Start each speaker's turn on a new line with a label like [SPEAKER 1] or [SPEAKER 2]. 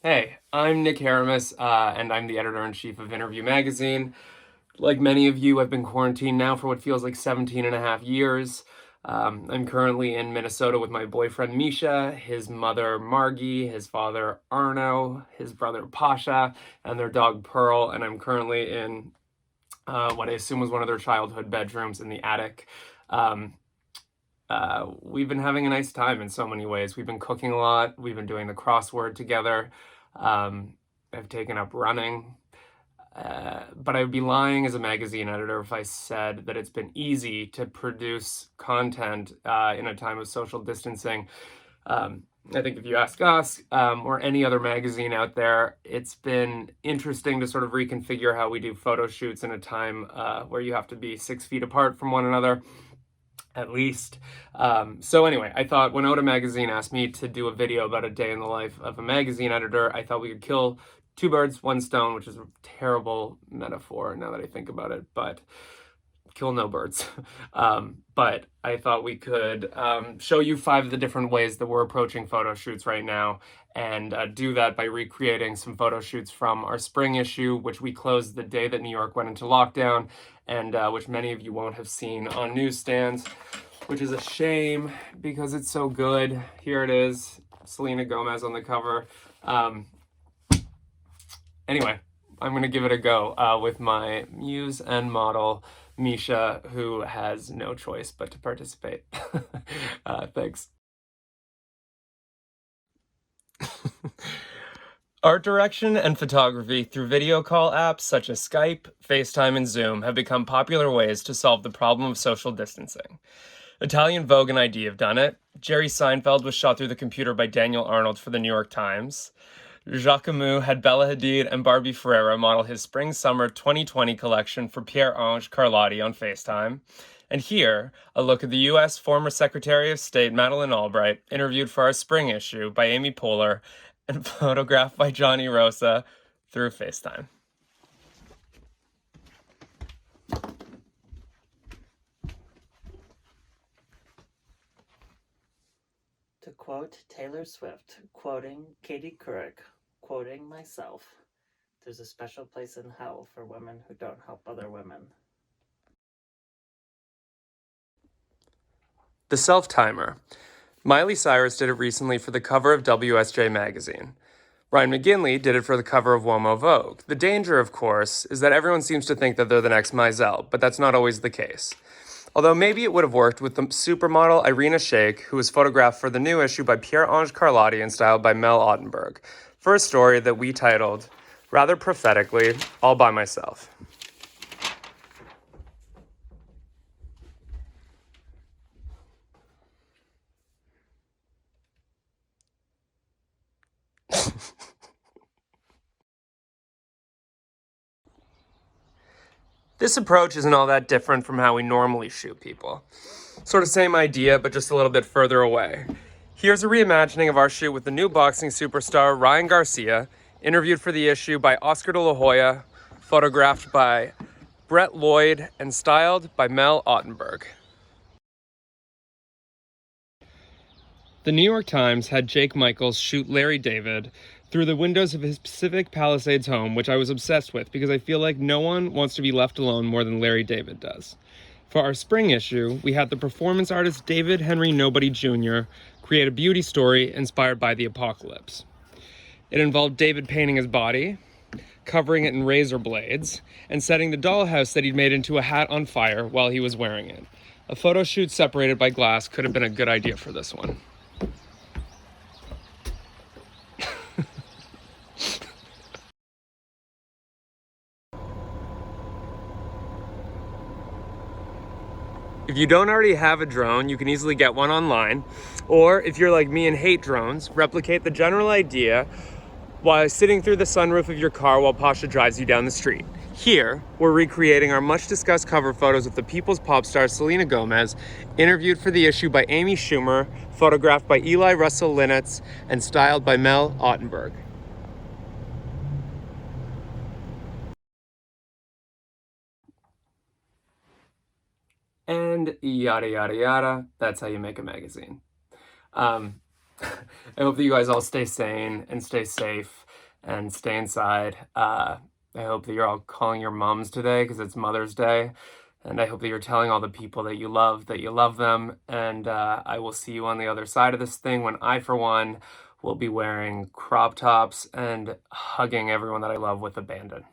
[SPEAKER 1] Hey, I'm Nick Haramis, and I'm the editor-in-chief of Interview Magazine. Like many of you, I've been quarantined now for what feels like 17 and a half years. I'm currently in Minnesota with my boyfriend Misha, his mother Margie, his father Arno, his brother Pasha, and their dog Pearl, and I'm currently in what I assume was one of their childhood bedrooms in the attic. Um, we've been having a nice time in so many ways. We've been cooking a lot. We've been doing the crossword together. Um, I've taken up running. But I would be lying as a magazine editor if I said that it's been easy to produce content in a time of social distancing. I think if you ask us or any other magazine out there, it's been interesting to sort of reconfigure how we do photo shoots in a time where you have to be 6 feet apart from one another at least. So anyway, I thought when Oda Magazine asked me to do a video about a day in the life of a magazine editor, I thought we could kill two birds, one stone, which is a terrible metaphor now that I think about it, but kill no birds. But I thought we could show you 5 of the different ways that we're approaching photo shoots right now, and do that by recreating some photo shoots from our spring issue, which we closed the day that New York went into lockdown, and which many of you won't have seen on newsstands, which is a shame because it's so good. Here it is, Selena Gomez on the cover. Anyway, I'm going to give it a go with my muse and model, Misha, who has no choice but to participate. Thanks. Art direction and photography through video call apps such as Skype, FaceTime, and Zoom have become popular ways to solve the problem of social distancing. Italian Vogue and ID have done it. Jerry Seinfeld was shot through the computer by Daniel Arnold for the New York Times. Jacquemus had Bella Hadid and Barbie Ferreira model his Spring-Summer 2020 collection for Pierre-Ange Carlotti on FaceTime. And here, a look at the U.S. former Secretary of State Madeleine Albright, interviewed for our spring issue by Amy Poehler and photographed by Johnny Rosa through FaceTime.
[SPEAKER 2] To quote Taylor Swift, quoting Katie Couric, quoting myself, there's a special place in hell for women who don't help other women.
[SPEAKER 1] The Self-Timer. Miley Cyrus did it recently for the cover of WSJ magazine. Ryan McGinley did it for the cover of Womo Vogue. The danger, of course, is that everyone seems to think that they're the next Mizell, but that's not always the case. Although maybe it would have worked with the supermodel Irina Shayk, who was photographed for the new issue by Pierre-Ange Carlotti and styled by Mel Ottenberg, for a story that we titled, rather prophetically, All by Myself. This approach isn't all that different from how we normally shoot people. Sort of same idea, but just a little bit further away. Here's a reimagining of our shoot with the new boxing superstar Ryan Garcia, interviewed for the issue by Oscar de la Hoya, photographed by Brett Lloyd, and styled by Mel Ottenberg. The New York Times had Jake Michaels shoot Larry David through the windows of his Pacific Palisades home, which I was obsessed with because I feel like no one wants to be left alone more than Larry David does. For our spring issue, we had the performance artist David Henry Nobody Jr. create a beauty story inspired by the apocalypse. It involved David painting his body, covering it in razor blades, and setting the dollhouse that he'd made into a hat on fire while he was wearing it. A photo shoot separated by glass could have been a good idea for this one. If you don't already have a drone, you can easily get one online. Or if you're like me and hate drones, replicate the general idea while sitting through the sunroof of your car while Pasha drives you down the street. Here, we're recreating our much discussed cover photos of the people's pop star Selena Gomez, interviewed for the issue by Amy Schumer, photographed by Eli Russell Linnitz, and styled by Mel Ottenberg. And yada yada yada, that's how you make a magazine. I hope that you guys all stay sane and stay safe and stay inside. I hope that you're all calling your moms today because it's Mother's Day. And I hope that you're telling all the people that you love them. And I will see you on the other side of this thing when I, for one, will be wearing crop tops and hugging everyone that I love with abandon.